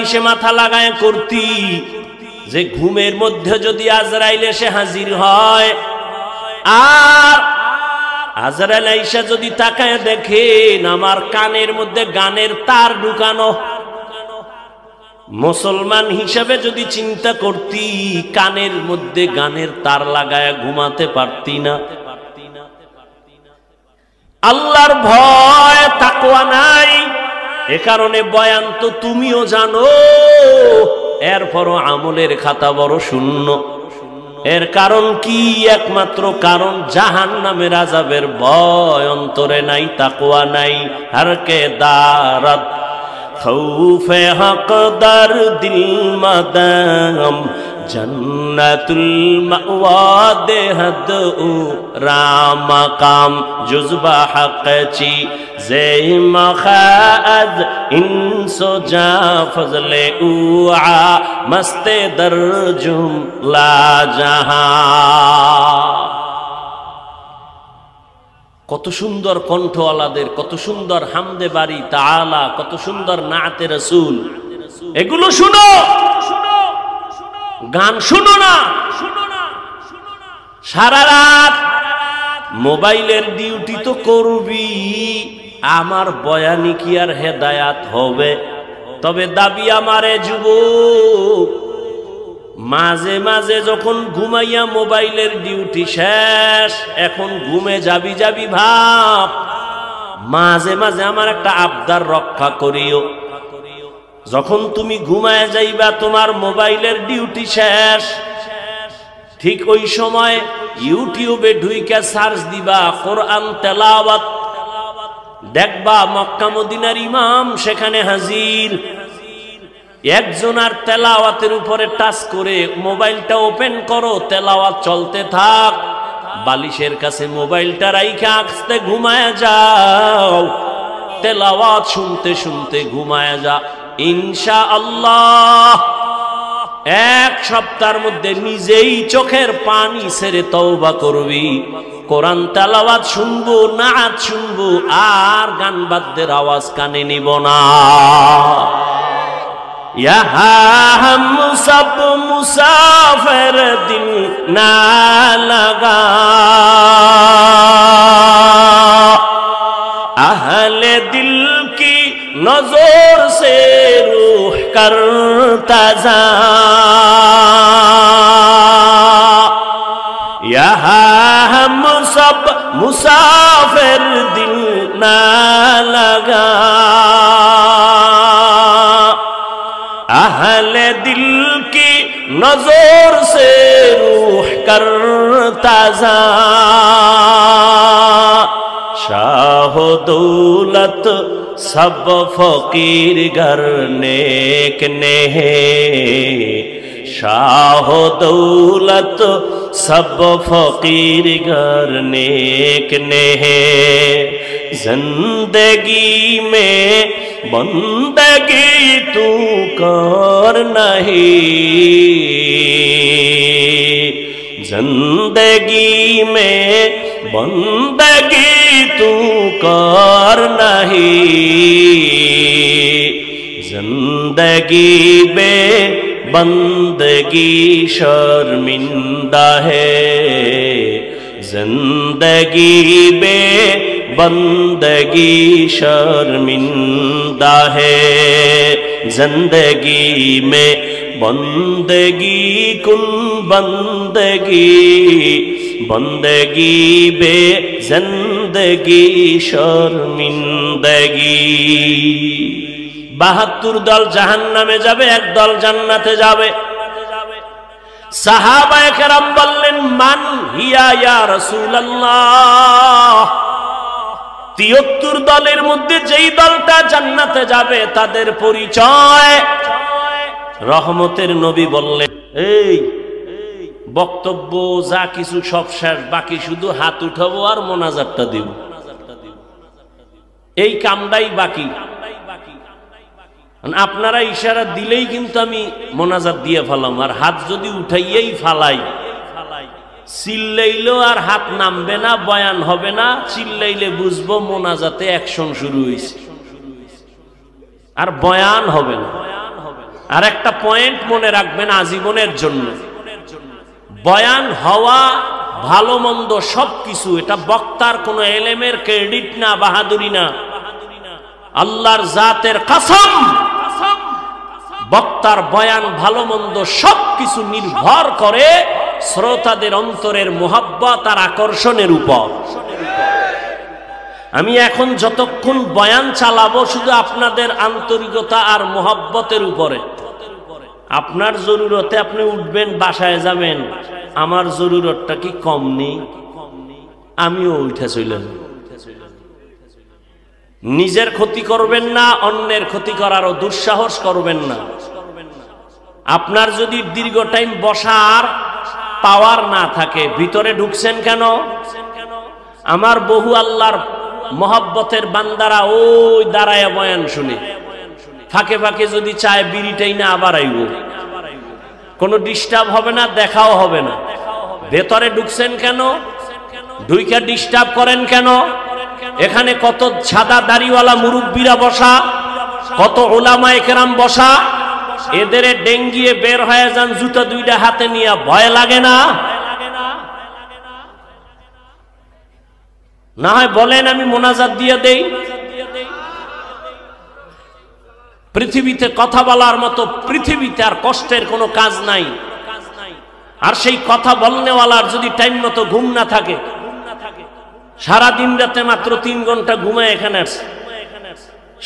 বালিশে মাথা লাগায় করতি যে ঘুমের মধ্যে যদি আজরাইল এসে হাজির হয় আর আজরাইল আইসা যদি তাকায় দেখেন আমার কানের মধ্যে গানের তার ঢুকানো, মুসলমান হিসাবে যদি চিন্তা করতি কানের মধ্যে গানের তার লাগায় ঘুমাতে পারতি না। আল্লাহর ভয় তাকওয়া নাই, এ কারণে বয়ান তো তুমিও জানো, এরপরও আমলের খাতা বড় শূন্য। এর কারণ কি? একমাত্র কারণ জাহান্নামের আযাবের ভয় অন্তরে নাই, তাকওয়া নাই। হারকে দারাত খৌফে হকদার দিল মাদাম জন্নাতুল মাওয়া দেহদ উ রামাকাম জুজবা হকচি জে মখাজ ইনসো জা ফজলে উআ মস্তে দরজুম লা জাহা। কত সুন্দর কণ্ঠওয়ালাদের, কত সুন্দর হামদে বাড়ি তাআলা, কত সুন্দর নাতে রাসূল। এগুলো শুনো, গান শুনো না। সারা রাত মোবাইলের ডিউটি তো করবি, আমার বয়ানি কি আর হেদায়াত হবে? তবে দাবি আমারে যুবক, মাঝে মাঝে যখন ঘুমাইয়া মোবাইলের ডিউটি শেষ, এখন ঘুমে যাবি যাবি ভাব, মাঝে মাঝে আমার একটা আবদার রক্ষা করিও। যখন তুমি ঘুমায় যাইবা তোমার মোবাইলের ডিউটি শেষ, ঠিক ওই সময় ইউটিউবে ঢুইকা সার্চ দিবা কোরআন তেলাওয়াত, দেখবা মক্কা মদিনার ইমাম সেখানে হাজির। একজনার তেলাওয়াতের উপরে টাচ করে মোবাইলটা ওপেন করো, তেলাওয়াত চলতে থাক, বালিশের কাছে মোবাইলটা রাইখা আস্তে ঘুমায় যাও, তেলাওয়াত শুনতে শুনতে ঘুমায় যা। ইনশাআল্লাহ এক সপ্তাহের মধ্যে নিজেই চোখের পানি ছেড়ে তওবা করবি। কোরআন তেলাওয়াত শুনবো, নাত শুনবো, আর গান বাদ্যের আওয়াজ কানে নিব না। यहाँ हम सब मुसाफिर दिल ना लगा, अहले दिल की नजर से रूह करता जा। यहाँ हम सब मुसाफिर दिल ना लगा, अहले दिल की नजर से रूह करता जा। शाह दौलत सब फकीर घर नेक ने है, शाह दौलत सब फकीर घर नेक ने है। जिंदगी में बंदगी तू कर नहीं, जिंदगी में बंदगी तू कर नहीं, जिंदगी बे बंदगी शर्मिंदा है, जिंदगी बे बंदगी शर्मिंदा है। जिंदगी में बंदगी कुन बंदगी, बंदगी बे जिंदगी शर्मिंदगी। ৭২ দল জাহান্নামে যাবে, এক দল জান্নাতে যাবে। সাহাবায়ে কেরাম বললেন মান হিয়া ইয়া রাসূলুল্লাহ। ৭৩ দলের মধ্যে যেই দলটা জান্নাতে যাবে তাদের পরিচয়। রহমতের নবী বললেন এই বক্তব্য যা কিছু সব শেষ, বাকি শুধু হাত উঠাবো আর মোনাজাতটা দিব, এই কামটাই বাকি। আপনারা ইশারা দিলেই কিন্তু আমি মোনাজাত দিয়ে ফেলাম, আর হাত যদি উঠাইয়েই ফালাই, চিল্লাইলেও আর হাত নামবে না, বয়ান হবে না। চিল্লাইলে বুঝবো মোনাজাতে অ্যাকশন শুরু হয়েছে, আর বয়ান হবে না। আর একটা পয়েন্ট মনে রাখবেন আজীবনের জন্য, বয়ান হওয়া ভালো মন্দ সবকিছু এটা বক্তার কোনো এলেমের ক্রেডিট না, বাহাদুরি না। আল্লাহর জাতের কসম, বক্তার বয়ান ভালো মন্দ সবকিছু নির্ভর করে শ্রোতাদের অন্তরের মোহাব্বত আর আকর্ষণের উপর। আমি এখন যতক্ষণ বয়ান চালাবো শুধু আপনাদের আন্তরিকতা আর মোহাব্বতের উপরে। আপনার জরুরতে আপনি উঠবেন, বাসায় যাবেন, আমার জরুরতটা কি কম নেই? আমিও উঠে চলেন। নিজের ক্ষতি করবেন না, অন্যের ক্ষতি করারও দুঃসাহস করবেন না। আপনার যদি দীর্ঘ টাইম বসার পাওয়ার না থাকে, ভিতরে ঢুকছেন কেন? আমার বহু আল্লাহর মহব্বতের বান্দারা ওই দাঁড়ায় বয়ান শুনে, ফাঁকে ফাঁকে যদি চায় বিড়িটাই না আবার আইব, কোনো ডিস্টার্ব হবে না, দেখাও হবে না। ভেতরে ঢুকছেন কেন? ঢুইকা ডিস্টার্ব করেন কেন? এখানে কত সাদা দাড়িওয়ালা মুরব্বীরা বসা, কত উলামায়ে কেরাম বসা, এদের ডেঙ্গিয়ে বের হয়ে যান জুতা দুইটা হাতে নিয়ে, ভয় লাগে না? না হয় বলেন আমি মোনাজাত দিয়ে দেই। পৃথিবীতে কথা বলার মতো পৃথিবীতে আর কষ্টের কোনো কাজ নাই। আর সেই কথা বলনেওয়ালার যদি টাইম মতো ঘুম না থাকে, সারা দিন রাতে মাত্র 3 ঘন্টা ঘুমায় এখানে আসছে।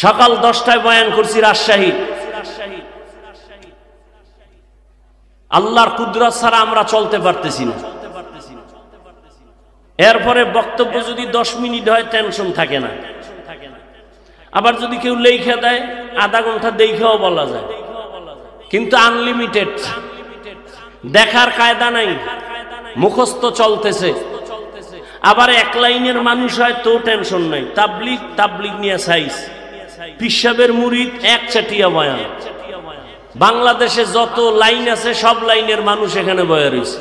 সকাল 10টায় বয়ান করছি রাজশাহী। আল্লাহর কুদরত ছাড়া আমরা চলতে পারতেছি না। এরপরে বক্তব্য যদি 10 মিনিট হয় টেনশন থাকে না। আবার যদি কেউ লেখা দেয় আধা ঘন্টা দেখেও বলা যায়, কিন্তু আনলিমিটেড দেখার কায়দা নাই, মুখস্থ চলতেছে। আবার এক লাইনের মানুষ হয় তো টেনশন নাই, তাবলিগ নিয়ে সাইজ, পিসাবের মুরিদ এক চাটিয়া বয়ান। বাংলাদেশে যত লাইন আছে সব লাইনের মানুষ এখানে বয়া রয়েছে।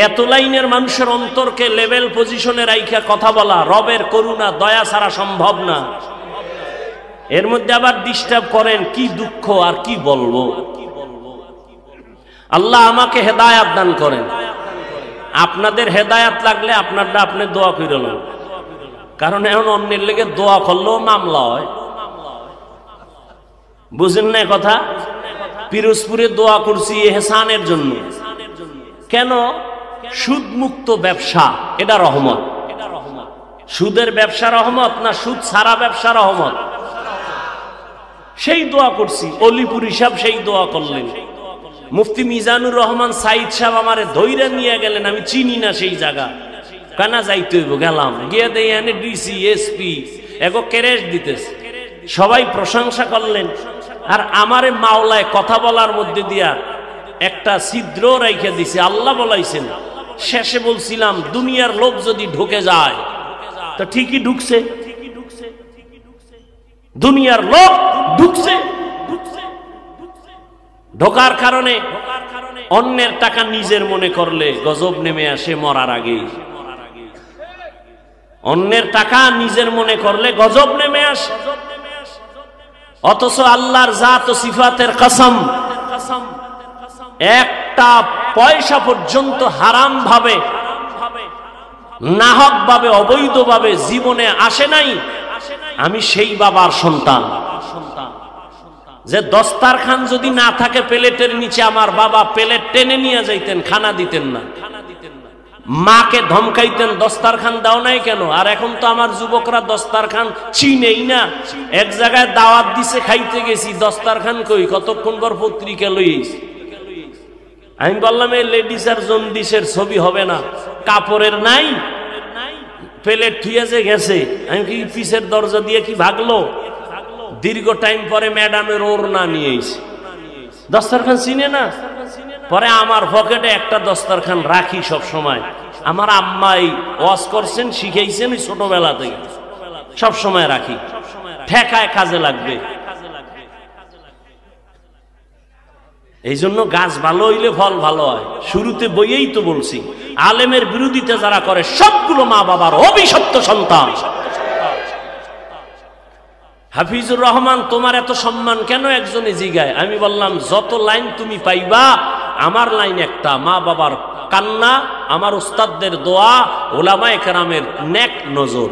এত লাইনের মানুষের অন্তরকে লেভেল পজিশনে রাইখা কথা বলা রবের করুণা দয়া ছাড়া সম্ভব না। এর মধ্যে আবার ডিস্টার্ব করেন, কি দুঃখ আর কি বলবো। আল্লাহ আমাকে হেদায়াত দান করেন। আপনাদের হেদায়াত লাগলে আপনারটা আপনি দোয়া করেন, কারণ এখন অন্যের লেগে দোয়া করলেও মামলা হয়। বুঝেন না কথা? পিরোজপুরে দোয়া করছি এহসানের জন্য। কেন? সুদ মুক্ত ব্যবসা, এটা রহমত। সুদের ব্যবসা রহমত না সুদ ছাড়া ব্যবসা রহমত? সেই দোয়া করছি। অলিপুরি সাহেব সেই দোয়া করলেন। মুফতি মিজানুর রহমান সাইদ সাহেব আমারে ধইরা নিয়ে গেলেন, আমি চিনি না সেই জায়গা, কানা যাইতে হইব। গেলাম, গিয়ে দেই এনে ডিসি এসপি এগো ক্যারেজ দিতেছে, সবাই প্রশংসা করলেন। আর আমারে মাওলায় কথা বলার মধ্যে দিয়া একটা ছিদ্র রাইখে দিছে, আল্লাহ বলাইছেন। শেষে বলছিলাম দুনিয়ার লোভ যদি ঢুকে যায় তো ঠিকই ঢুকছে, দুনিয়ার লোভ ঢুকছে। ঢোকার কারণে অন্যের টাকা নিজের মনে করলে গজব নেমে আসে মরার আগে। অন্যের টাকা নিজের মনে করলে গজব নেমে আসে। অথচ আল্লাহর জাত ও সিফাতের কসম, একটা পয়সা পর্যন্ত হারাম ভাবে, নাহক ভাবে, অবৈধ ভাবে জীবনে আসে নাই। আমি সেই বাবার সন্তান যে দস্তারখান যদি না থাকে প্লেটের নিচে, আমার বাবা প্লেট টেনে নিয়ে যাইতেন, খানা দিতেন না। মাকে ধমকাইতেন দস্তারখান দাও নাই কেন। আর এখন তো আমার যুবকরা দস্তারখান চিনেই না। এক জায়গায় দাওয়াত দিছে, খাইতে গেছি, দস্তারখান কই, কতক্ষণ পর পত্রিকা লইস। আমি বললাম এই লেডিস আর জন্ডিসের ছবি হবে না, কাপড়ের নাই, প্লেট থুয়ে যে গেছে। আমি কি পিছের দরজা দিয়ে কি ভাগলো? দীর্ঘ টাইম পরে ম্যাডামের ওড়না নিয়ে এসে, দস্তারখান চিনে না। পরে আমার পকেটে একটা দস্তারখান রাখি সব সময়। আমার আম্মাই ওয়াজ করছেন, শিখাইছেন ছোটবেলা থেকে, সব সময় রাখি, ঠেকায় কাজে লাগবে। এই জন্য গাছ ভালো হইলে ফল ভালো হয়। শুরুতে বইয়েই তো বলছি, আলেমের বিরোধিতা যারা করে সবগুলো মা বাবার অভিশপ্ত সন্তান। হাফিজুর রহমান তোমার এত সম্মান কেন একজনে জিগায়? আমি বললাম যত লাইন তুমি পাইবা আমার লাইন একটা, মা বাবার কান্না, আমার উস্তাদদের দোয়া, ওলামায়ে কেরামের নেক নজর।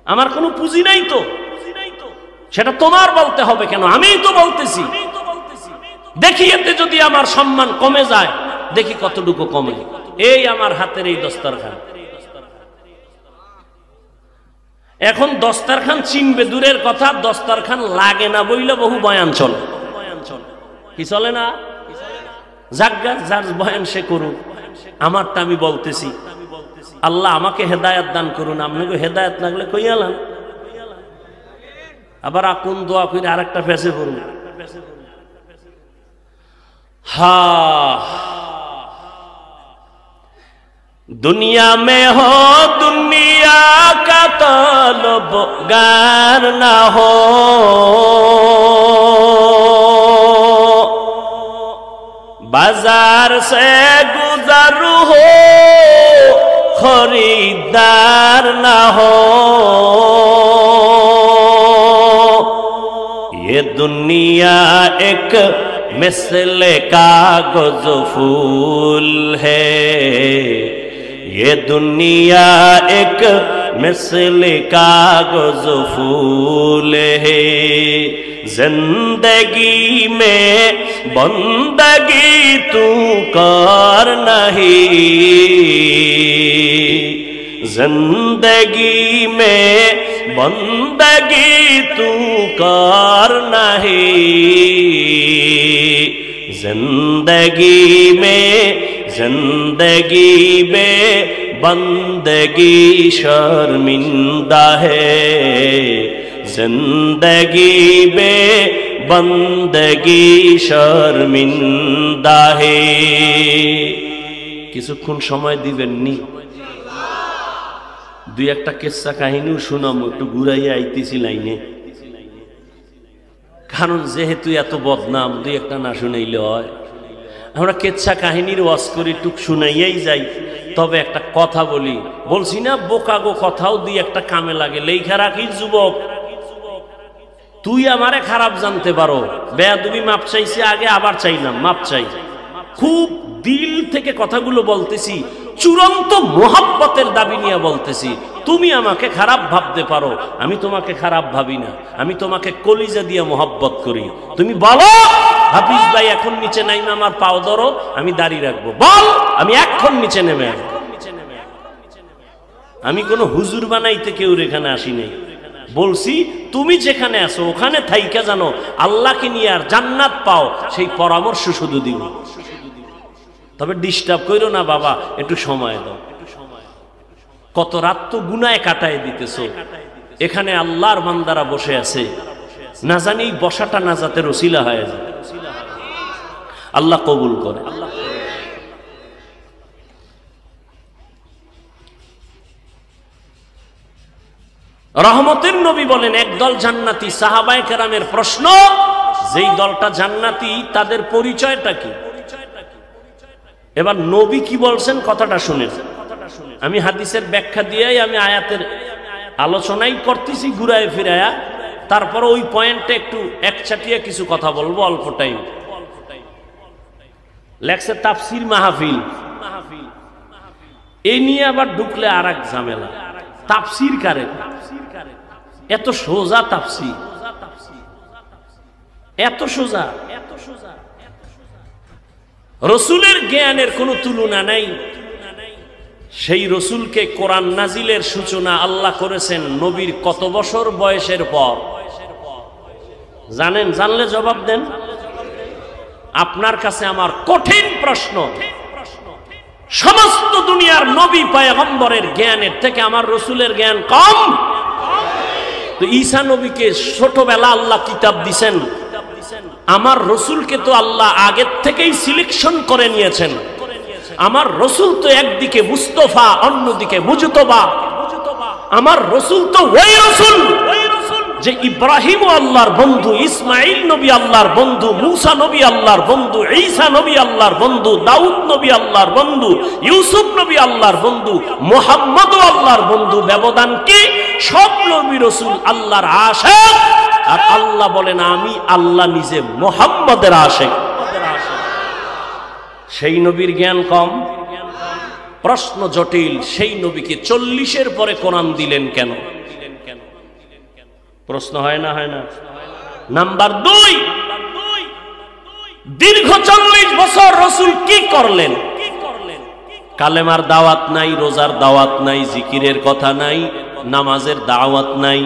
আমার কোনো পুঁজি নাই তো, সেটা তোমার বলতে হবে কেন? আমিই তো বলতেছি। দেখি এতে যদি আমার সম্মান কমে যায়, দেখি কতটুকু কমে। এই আমার হাতের এই দস্তরখান, এখন দস্তরখান চিনবে দূরের কথা, দস্তরখান লাগে না বইলে বহু বয়ান চলে। কি চলে না? জাগা যার বয়ান সে করুক, আমারটা আমি বলতেছি। আল্লাহ আমাকে হেদায়েত দান করুন, আপনাকে হেদায়েত লাগলে কইয়ালাম। আবার কোন দোয়া করে আরেকটা ফেসে পড়ুন। दुनिया में हो दुनिया का तलबगार ना हो, बाजार से गुजर हो खरीदार ना हो। ये दुनिया एक मिसल कागज फूल है, ये दुनिया एक मिसल कागज फूल है। जिंदगी में बंदगी तू कर नहीं, जिंदगी में बंदगी तू कर नहीं। जिंदगी में बंदगी शर्मिंदा है, जिंदगी में बंदगी शर्मिंदा है। কিছুক্ষণ সময় দিবেননি? দুই একটা কিস্সা কাহিনীও শোনাবো, একটু ঘুরাইয়া আইতেছি লাইনে। কারণ যেহেতু এত বদনাম, দুই একটা না শুনাইলে হয়। আমরা কিচ্ছা কাহিনীর ওয়াজ করি, টুক শুনাইয়াই যাই। তবে একটা কথা বলি, বলছি না বোকাগো কথাও দুই একটা কামে লাগে। লেখা রাখিস যুবক, তুই আমারে খারাপ জানতে পারো, বেয়াদবি মাপ চাইছি আগে, আবার চাইলাম মাপ চাই। খুব দিল থেকে কথাগুলো বলতেছি, চূড়ান্ত মোহাব্বতের দাবি নিয়ে বলতেছি। তুমি আমাকে খারাপ ভাবতে পারো, আমি তোমাকে খারাপ ভাবি না। আমি তোমাকে কলিজা দিয়ে মোহাব্বত করি। তুমি বলো হাফিজ ভাই এখন নিচে নাইমে আমার পাও ধরো, আমি দাঁড়িয়ে রাখবো। বল, আমি এখন নিচে নেমে আসবো। আমি কোনো হুজুর বানাইতে কেউ এখানে আসি নাই। বলছি তুমি যেখানে আছো ওখানে থাইকা জানো আল্লাহকে নিয়ে আর জান্নাত পাও, সেই পরামর্শ শুধু দিব। তবে ডিস্টার্ব করো না বাবা, একটু সময় দাও। কত রাত তো গুনায় কাটায় দিতেছো, এখানে আল্লাহর বান্দারা বসে আছে, না জানি বসাটা নাজাতের ওসিলা হয়ে যায়। আল্লাহ কবুল করে। রহমতের নবী বলেন একদল জান্নাতি। সাহাবায়ে কেরামের প্রশ্ন, যেই দলটা জান্নাতি তাদের পরিচয়টা কি? এবার নবী কি বলছেন কথাটা শুনেন। আমি হাদিসের ব্যাখ্যা দিয়েই আমি আয়াতের আলোচনাই করতেছি ঘুরায় ফিরায়া, তারপর ওই পয়েন্টে একটু একচাটিয়া কিছু কথা বলবো অল্প টাইম। লেখছে তাফসির মাহফিল, এই নিয়ে আবার ঢুকলে আর এক ঝামেলা। তাফসির কারে? এত সোজা তাফসির, এত সোজা। রসুলের জ্ঞানের কোনো তুলনা নাই। সেই রসুলকে কোরআন নাজিলের সূচনা আল্লাহ করেছেন নবীর কত বছর বয়সের পর জানেন? জানলে জবাব দেন। আপনার কাছে আমার কঠিন প্রশ্ন, সমস্ত দুনিয়ার নবী পয়গম্বরের জ্ঞানের থেকে আমার রসুলের জ্ঞান কম? তো ঈসা নবীকে ছোটবেলা আল্লাহ কিতাব দিছেন, আমার রসুলকে তো আল্লাহ আগের থেকেই সিলেকশন করে নিয়েছেন। আমার রসুল তো একদিকে মুস্তফা, অন্যদিকে মুজতবা। আমার রসুল তো ওই রসুল যে ইব্রাহিম আল্লাহর বন্ধু, ইসমাইল নবী আল্লাহর বন্ধু, মুসা নবী আল্লাহর বন্ধু, ঈসা নবী আল্লাহর বন্ধু, দাউদ নবী আল্লাহর বন্ধু, ইউসুফ নবী আল্লাহর বন্ধু, মুহাম্মদ আল্লাহর বন্ধু। ব্যবধান কি? সব নবী রাসূল আল্লাহর আশিক, আর আল্লাহ বলেন আমি আল্লাহ নিজে মুহাম্মদের আশিক। সেই নবীর জ্ঞান কম, প্রশ্ন জটিল। সেই নবীকে 40-এর পরে কোরআন দিলেন কেন? প্রশ্ন হয় না? হয় না? নাম্বার 2, দীর্ঘ 40 বছর রাসূল কি করলেন? কালেমার দাওয়াত নাই, রোজার দাওয়াত নাই, জিকিরের কথা নাই, নামাজের দাওয়াত নাই,